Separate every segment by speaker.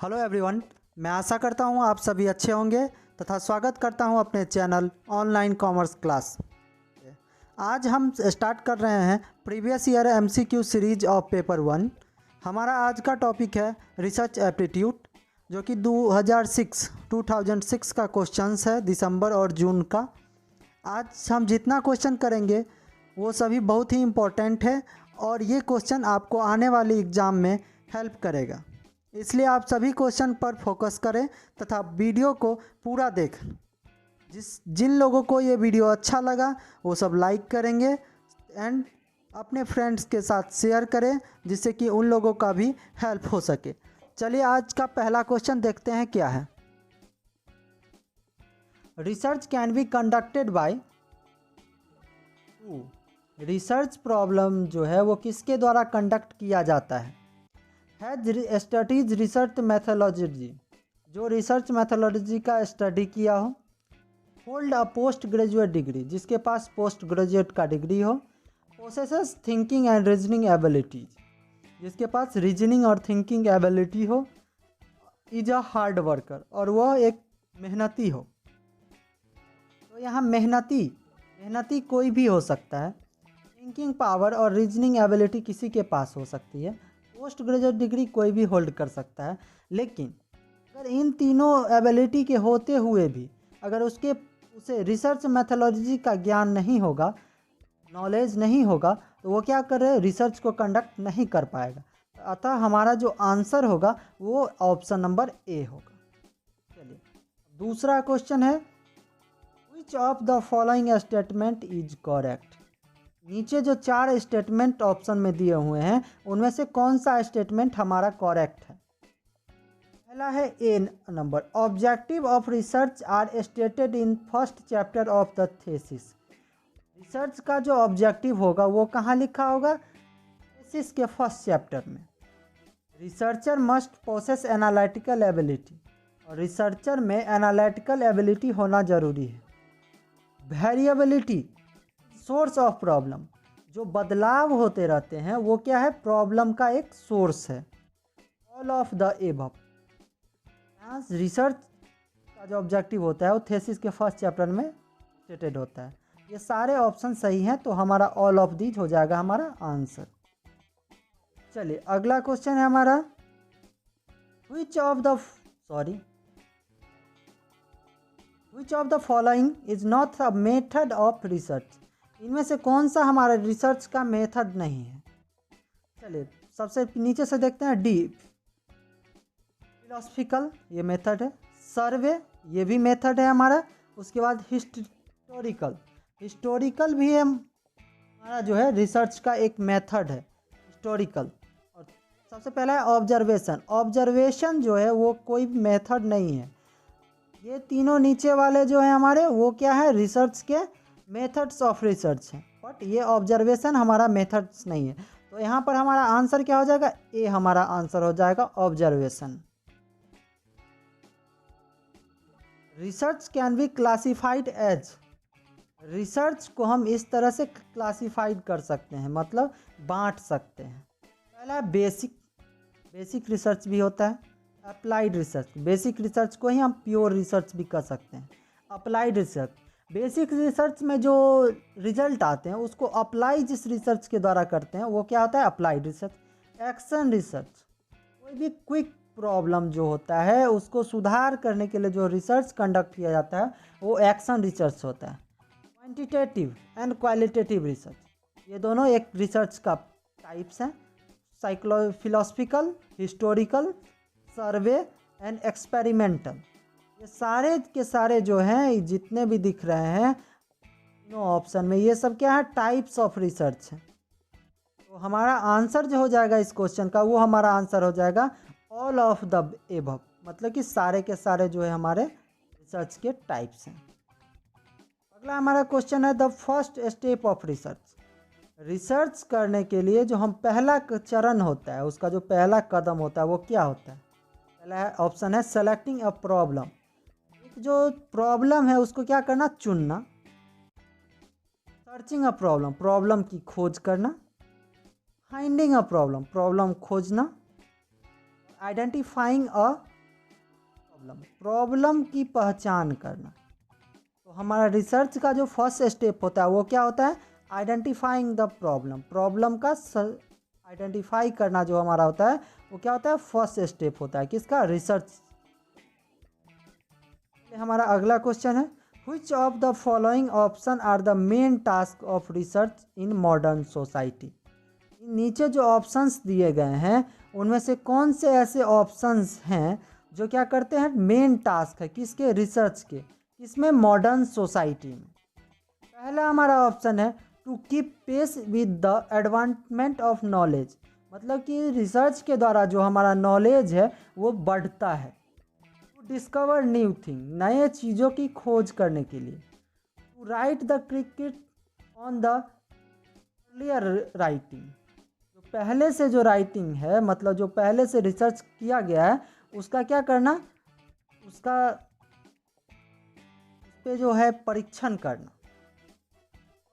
Speaker 1: Hello everyone, मैं आशा करता हूँ आप सभी अच्छे होंगे तथा स्वागत करता हूँ अपने चैनल ऑनलाइन कॉमर्स क्लास। आज हम स्टार्ट कर रहे हैं previous year MCQ series of paper 1। हमारा आज का टॉपिक है रिसर्च एप्टीट्यूड, जो कि 2006 का क्वेश्चंस है, दिसंबर और जून का। आज हम जितना क्वेश्चन करेंगे वो सभी बहुत ही इम्पोर्टेंट है और ये क्वेश्चन आपको आने वाली एग्ज़ाम में हेल्प करेगा, इसलिए आप सभी क्वेश्चन पर फोकस करें तथा वीडियो को पूरा देखें। जिन लोगों को ये वीडियो अच्छा लगा वो सब लाइक करेंगे एंड अपने फ्रेंड्स के साथ शेयर करें, जिससे कि उन लोगों का भी हेल्प हो सके। चलिए आज का पहला क्वेश्चन देखते हैं क्या है। Research can be conducted by research problem जो है वो किसके द्वारा कंडक्ट किया जाता है। स्टडीज रिसर्च मैथोलॉजी, जो रिसर्च मैथोलॉजी का स्टडी किया हो। Hold a post graduate degree, जिसके पास पोस्ट ग्रेजुएट का डिग्री हो। Possesses thinking and reasoning abilities, जिसके पास रीजनिंग और थिंकिंग एबिलिटी हो। इज अ हार्ड वर्कर, और वह एक मेहनती हो। तो यहाँ मेहनती कोई भी हो सकता है। थिंकिंग पावर और रीजनिंग एबिलिटी किसी के पास हो सकती है। पोस्ट ग्रेजुएट डिग्री कोई भी होल्ड कर सकता है, लेकिन अगर इन तीनों एबिलिटी के होते हुए भी अगर उसे रिसर्च मैथोलॉजी का ज्ञान नहीं होगा, नॉलेज नहीं होगा, तो वो क्या कर रहे हैं, रिसर्च को कंडक्ट नहीं कर पाएगा। अतः हमारा जो आंसर होगा वो ऑप्शन नंबर ए होगा। चलिए दूसरा क्वेश्चन है, which of the following statement is correct. नीचे जो 4 स्टेटमेंट ऑप्शन में दिए हुए हैं उनमें से कौन सा स्टेटमेंट हमारा करेक्ट है। पहला है A number, objective of research are stated in first chapter of the thesis. Research का जो ऑब्जेक्टिव होगा वो कहाँ लिखा होगा, थीसिस के फर्स्ट चैप्टर में। Researcher must possess analytical ability, और रिसर्चर में एनालिटिकल एबिलिटी होना जरूरी है। वेरिएबिलिटी सोर्स ऑफ प्रॉब्लम, जो बदलाव होते रहते हैं वो क्या है, प्रॉब्लम का एक सोर्स है। All of the above, research का जो ऑब्जेक्टिव होता है वो थीसिस के फर्स्ट चैप्टर में स्टेटेड होता है। ये सारे ऑप्शन सही हैं, तो हमारा ऑल ऑफ दीज हो जाएगा हमारा आंसर। चलिए अगला क्वेश्चन है हमारा, which of the following is not a method of research. इनमें से कौन सा हमारा रिसर्च का मेथड नहीं है। चलिए सबसे नीचे से देखते हैं, डी फिलोसफिकल, ये मेथड है। सर्वे, ये भी मेथड है हमारा। उसके बाद हिस्टोरिकल भी हमारा जो है रिसर्च का एक मेथड है, हिस्टोरिकल। और सबसे पहला है ऑब्जर्वेशन जो है वो कोई मेथड नहीं है। ये तीनों नीचे वाले जो है हमारे वो क्या है, रिसर्च के मेथड्स ऑफ रिसर्च हैं, बट ये ऑब्जर्वेशन हमारा मेथड्स नहीं है। तो यहाँ पर हमारा आंसर क्या हो जाएगा, ए हमारा आंसर हो जाएगा observation. Research can be classified as, research को हम इस तरह से क्लासिफाइड कर सकते हैं, मतलब बांट सकते हैं। पहला है बेसिक रिसर्च भी होता है। अप्लाइड रिसर्च, बेसिक रिसर्च को ही हम प्योर रिसर्च भी कर सकते हैं। अप्लाइड रिसर्च, बेसिक रिसर्च में जो रिजल्ट आते हैं उसको अप्लाई जिस रिसर्च के द्वारा करते हैं वो क्या होता है, अप्लाइड रिसर्च। एक्शन रिसर्च, कोई भी क्विक प्रॉब्लम जो होता है उसको सुधार करने के लिए जो रिसर्च कंडक्ट किया जाता है वो एक्शन रिसर्च होता है। क्वांटिटेटिव एंड क्वालिटेटिव रिसर्च, ये दोनों एक रिसर्च का टाइप्स हैं। Philosophical, historical, survey and experimental, ये सारे के सारे जो हैं जितने भी दिख रहे हैं तीनों ऑप्शन में, ये सब क्या है, टाइप्स ऑफ रिसर्च है। तो हमारा आंसर जो हो जाएगा इस क्वेश्चन का, वो हमारा आंसर हो जाएगा ऑल ऑफ द एबव, मतलब कि सारे के सारे जो है हमारे रिसर्च के टाइप्स हैं। अगला हमारा क्वेश्चन है, the first step of research. Research करने के लिए जो हम पहला चरण होता है, उसका जो पहला कदम होता है वो क्या होता है। पहला ऑप्शन है सेलेक्टिंग अ प्रॉब्लम, जो प्रॉब्लम है उसको क्या करना, चुनना। सर्चिंग अ प्रॉब्लम, प्रॉब्लम की खोज करना। फाइंडिंग अ प्रॉब्लम, प्रॉब्लम खोजना। आइडेंटिफाइंग अ प्रॉब्लम की पहचान करना। तो हमारा रिसर्च का जो फर्स्ट स्टेप होता है वो क्या होता है? आइडेंटिफाइंग द प्रॉब्लम का आइडेंटिफाई करना जो हमारा होता है वो क्या होता है? फर्स्ट स्टेप होता है किसका? रिसर्च। हमारा अगला क्वेश्चन है, which of the following option are the main task of research in modern society. नीचे जो ऑप्शंस दिए गए हैं उनमें से कौन से ऐसे ऑप्शंस हैं जो क्या करते हैं? मेन टास्क है किसके? रिसर्च के। किसमें? मॉडर्न सोसाइटी में। पहला हमारा ऑप्शन है to keep pace with the advancement of knowledge, मतलब कि रिसर्च के द्वारा जो हमारा नॉलेज है वो बढ़ता है। टू डिस्कवर न्यू थिंग, नए चीज़ों की खोज करने के लिए। To write the critique on the earlier writing, जो पहले से जो राइटिंग है, मतलब जो पहले से रिसर्च किया गया है उसका क्या करना? उसका उस पे जो है परीक्षण करना।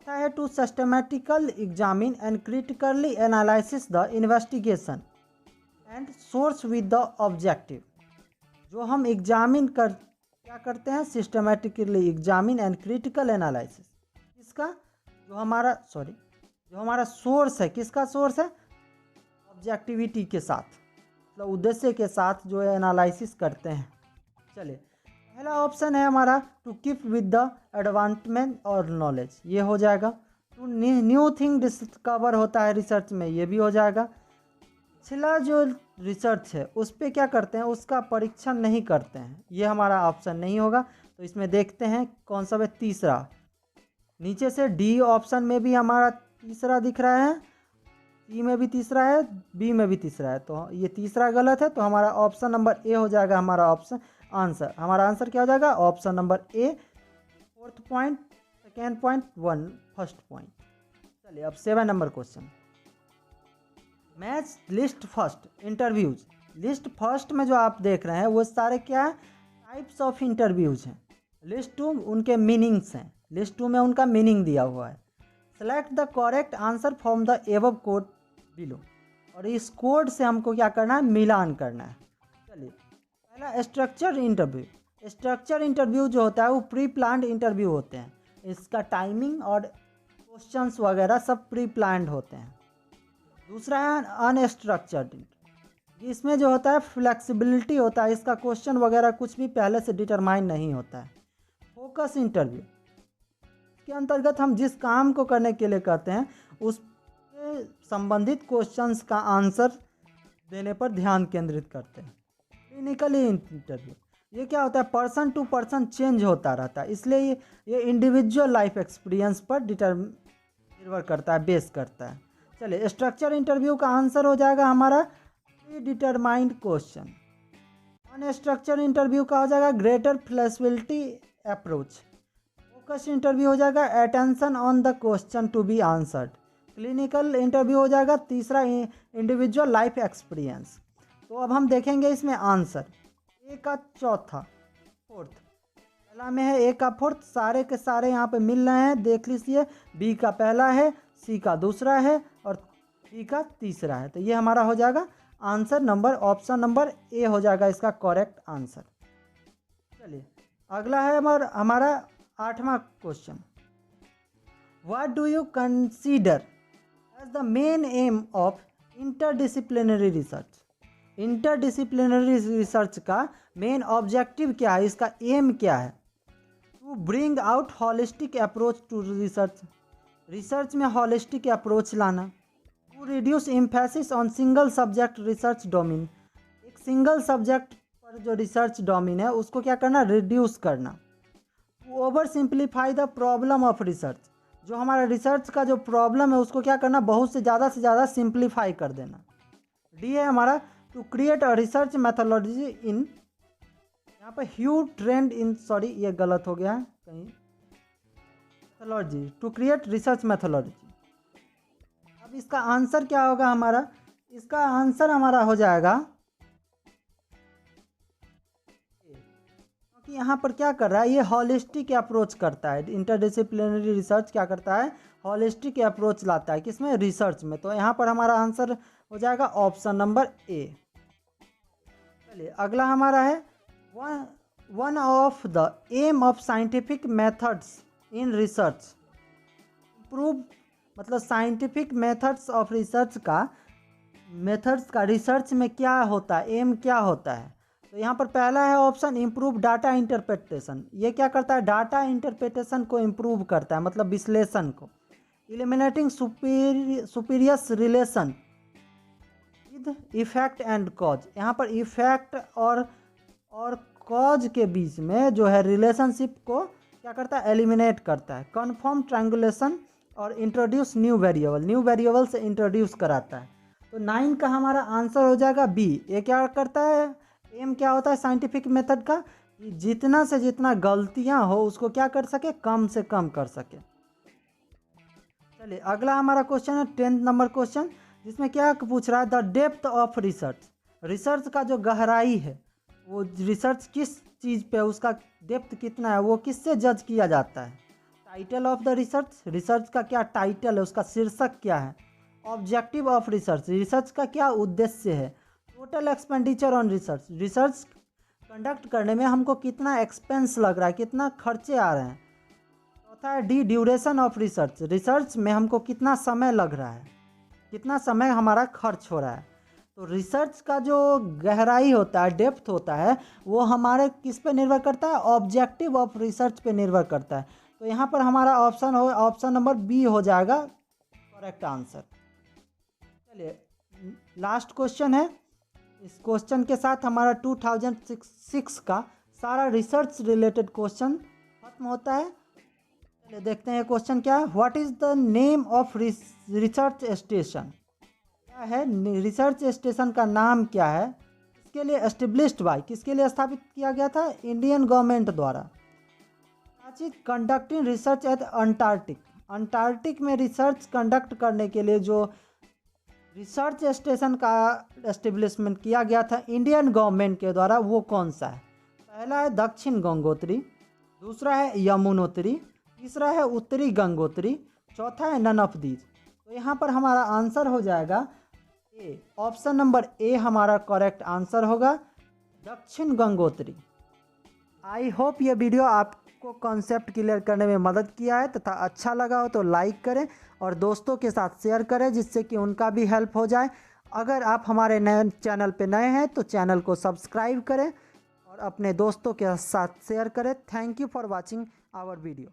Speaker 1: चौथा है to systematical examine and critically analysis the investigation and source with the objective. जो हम एग्जामिन कर क्या करते हैं? Systematically examine and critical analysis. इसका जो हमारा सोर्स है, किसका सोर्स है? ऑब्जेक्टिविटी के साथ, मतलब उद्देश्य के साथ जो है एनालिसिस करते हैं। चलिए, पहला ऑप्शन है हमारा to keep with the advancement और नॉलेज, ये हो जाएगा। टू न्यू थिंग डिस्कवर होता है रिसर्च में, ये भी हो जाएगा। पिछला जो रिसर्च है उस पर क्या करते हैं? उसका परीक्षण नहीं करते हैं, ये हमारा ऑप्शन नहीं होगा। तो इसमें देखते हैं कौन सा है? तीसरा। नीचे से डी ऑप्शन में भी हमारा तीसरा दिख रहा है, सी में भी तीसरा है, बी में भी तीसरा है, तो ये तीसरा गलत है। तो हमारा ऑप्शन नंबर ए हो जाएगा हमारा ऑप्शन आंसर। हमारा आंसर क्या हो जाएगा? ऑप्शन नंबर ए, fourth point, second point, first point. चलिए अब 7 number question, match list first interviews. List first में जो आप देख रहे हैं वो सारे क्या है? टाइप्स ऑफ इंटरव्यूज हैं। लिस्ट 2 उनके मीनिंग्स हैं, लिस्ट 2 में उनका मीनिंग दिया हुआ है। Select the correct answer from the above code below, और इस कोड से हमको क्या करना है? मिलान करना है। चलिए, पहला स्ट्रक्चर इंटरव्यू। स्ट्रक्चर इंटरव्यू जो होता है वो प्री प्लान्ड इंटरव्यू होते हैं, इसका टाइमिंग और क्वेश्चंस वगैरह सब प्री प्लान्ड होते हैं। दूसरा है अनस्ट्रक्चर्ड, इसमें जो होता है फ्लेक्सिबिलिटी होता है, इसका क्वेश्चन वगैरह कुछ भी पहले से डिटरमाइन नहीं होता है। फोकस इंटरव्यू के अंतर्गत हम जिस काम को करने के लिए करते हैं उसके संबंधित क्वेश्चंस का आंसर देने पर ध्यान केंद्रित करते हैं। क्लिनिकली इंटरव्यू, ये क्या होता है? पर्सन टू पर्सन चेंज होता रहता है, इसलिए ये इंडिविजुअल लाइफ एक्सपीरियंस पर निर्भर करता है, बेस करता है। चलिए, स्ट्रक्चर इंटरव्यू का आंसर हो जाएगा हमारा predetermined question. Unstructured interview का हो जाएगा greater flexibility approach. Focus interview हो जाएगा attention on the question to be answered. Clinical interview हो जाएगा तीसरा इंडिविजुअल लाइफ एक्सपीरियंस। तो अब हम देखेंगे इसमें आंसर, ए का चौथा, फोर्थ, पहला में है ए का फोर्थ, सारे के सारे यहाँ पे मिल रहे हैं, देख लीजिए। बी का पहला है, सी का दूसरा है और डी का तीसरा है। तो ये हमारा हो जाएगा answer number, option number A हो जाएगा इसका करेक्ट आंसर। चलिए, अगला है हमारा 8वां question, what do you consider as the main aim of interdisciplinary research. Interdisciplinary research का मेन ऑब्जेक्टिव क्या है? इसका एम क्या है? To bring out holistic approach to research, research में हॉलिस्टिक अप्रोच लाना। To reduce emphasis on single subject research domain, एक single subject पर जो रिसर्च डोमेन है उसको क्या करना? रिड्यूस करना। To oversimplify the problem of research, जो हमारा रिसर्च का जो प्रॉब्लम है उसको क्या करना? बहुत से ज़्यादा सिंप्लीफाई कर देना। डी है हमारा to create a research methodology in, यहाँ पर ह्यू ट्रेंड इन, सॉरी ये गलत हो गया है कहीं, methodology, to create research methodology. अब इसका आंसर क्या होगा हमारा? इसका आंसर हमारा हो जाएगा, क्योंकि यहाँ पर क्या कर रहा है? ये हॉलिस्टिक अप्रोच करता है। इंटरडिसिप्लिनरी रिसर्च क्या करता है? हॉलिस्टिक अप्रोच लाता है, किसमें? रिसर्च में। तो यहाँ पर हमारा आंसर हो जाएगा ऑप्शन नंबर ए। चलिए अगला हमारा है one of the aim of scientific methods in research improve, मतलब साइंटिफिक मेथड्स ऑफ रिसर्च का रिसर्च में क्या होता है, एम क्या होता है। तो यहाँ पर पहला है ऑप्शन इम्प्रूव डाटा इंटरप्रिटेशन। ये क्या करता है, डाटा इंटरप्रिटेशन को इम्प्रूव करता है, मतलब विश्लेषण को। Eliminating spurious relation with effect and cause. यहाँ पर इफेक्ट और कॉज के बीच में जो है रिलेशनशिप को क्या करता है, एलिमिनेट करता है। कन्फर्म ट्रायंगुलेशन और इंट्रोड्यूस न्यू वेरिएबल से इंट्रोड्यूस कराता है। तो 9 का हमारा आंसर हो जाएगा बी। ये क्या करता है, एम क्या होता है साइंटिफिक मेथड का, कि जितना से जितना गलतियां हो उसको क्या कर सके, कम से कम कर सके। चलिए अगला हमारा क्वेश्चन है 10th नंबर क्वेश्चन, जिसमें क्या पूछ रहा है, द डेप्थ ऑफ रिसर्च का जो गहराई है, वो रिसर्च किस चीज़ पे, उसका डेप्थ कितना है, वो किससे जज किया जाता है। टाइटल ऑफ द रिसर्च का क्या टाइटल है, उसका शीर्षक क्या है। ऑब्जेक्टिव ऑफ रिसर्च का क्या उद्देश्य है। Total expenditure on research conduct करने में हमको कितना एक्सपेंस लग रहा है, कितना खर्चे आ रहे हैं। चौथा है डी ड्यूरेशन ऑफ रिसर्च में हमको कितना समय लग रहा है, कितना समय हमारा खर्च हो रहा है। तो रिसर्च का जो गहराई होता है, डेप्थ होता है, वो हमारे किस पे निर्भर करता है, ऑब्जेक्टिव ऑफ रिसर्च पे निर्भर करता है। तो यहाँ पर हमारा ऑप्शन नंबर बी हो जाएगा करेक्ट आंसर। चलिए लास्ट क्वेश्चन है, इस क्वेश्चन के साथ हमारा 2006 का सारा रिसर्च रिलेटेड क्वेश्चन खत्म होता है। चलिए देखते हैं क्वेश्चन क्या है। What is the name of research station. क्या है, रिसर्च स्टेशन का नाम क्या है, इसके लिए एस्टेब्लिश्ड बाय, किसके लिए स्थापित किया गया था, इंडियन गवर्नमेंट द्वारा। कंडक्टिंग रिसर्च एट अंटार्कटिक में रिसर्च कंडक्ट करने के लिए जो रिसर्च स्टेशन का एस्टेब्लिशमेंट किया गया था इंडियन गवर्नमेंट के द्वारा, वो कौन सा है। पहला है दक्षिण गंगोत्री, दूसरा है यमुनोत्री, तीसरा है उत्तरी गंगोत्री, चौथा है नन ऑफ दीज। तो यहाँ पर हमारा आंसर हो जाएगा ए, ऑप्शन नंबर ए हमारा करेक्ट आंसर होगा, दक्षिण गंगोत्री। आई होप ये वीडियो आपको कॉन्सेप्ट क्लियर करने में मदद किया है, तथा अच्छा लगा हो तो लाइक करें और दोस्तों के साथ शेयर करें, जिससे कि उनका भी हेल्प हो जाए। अगर आप हमारे नए चैनल पे नए हैं तो चैनल को सब्सक्राइब करें और अपने दोस्तों के साथ शेयर करें। Thank you for watching our video.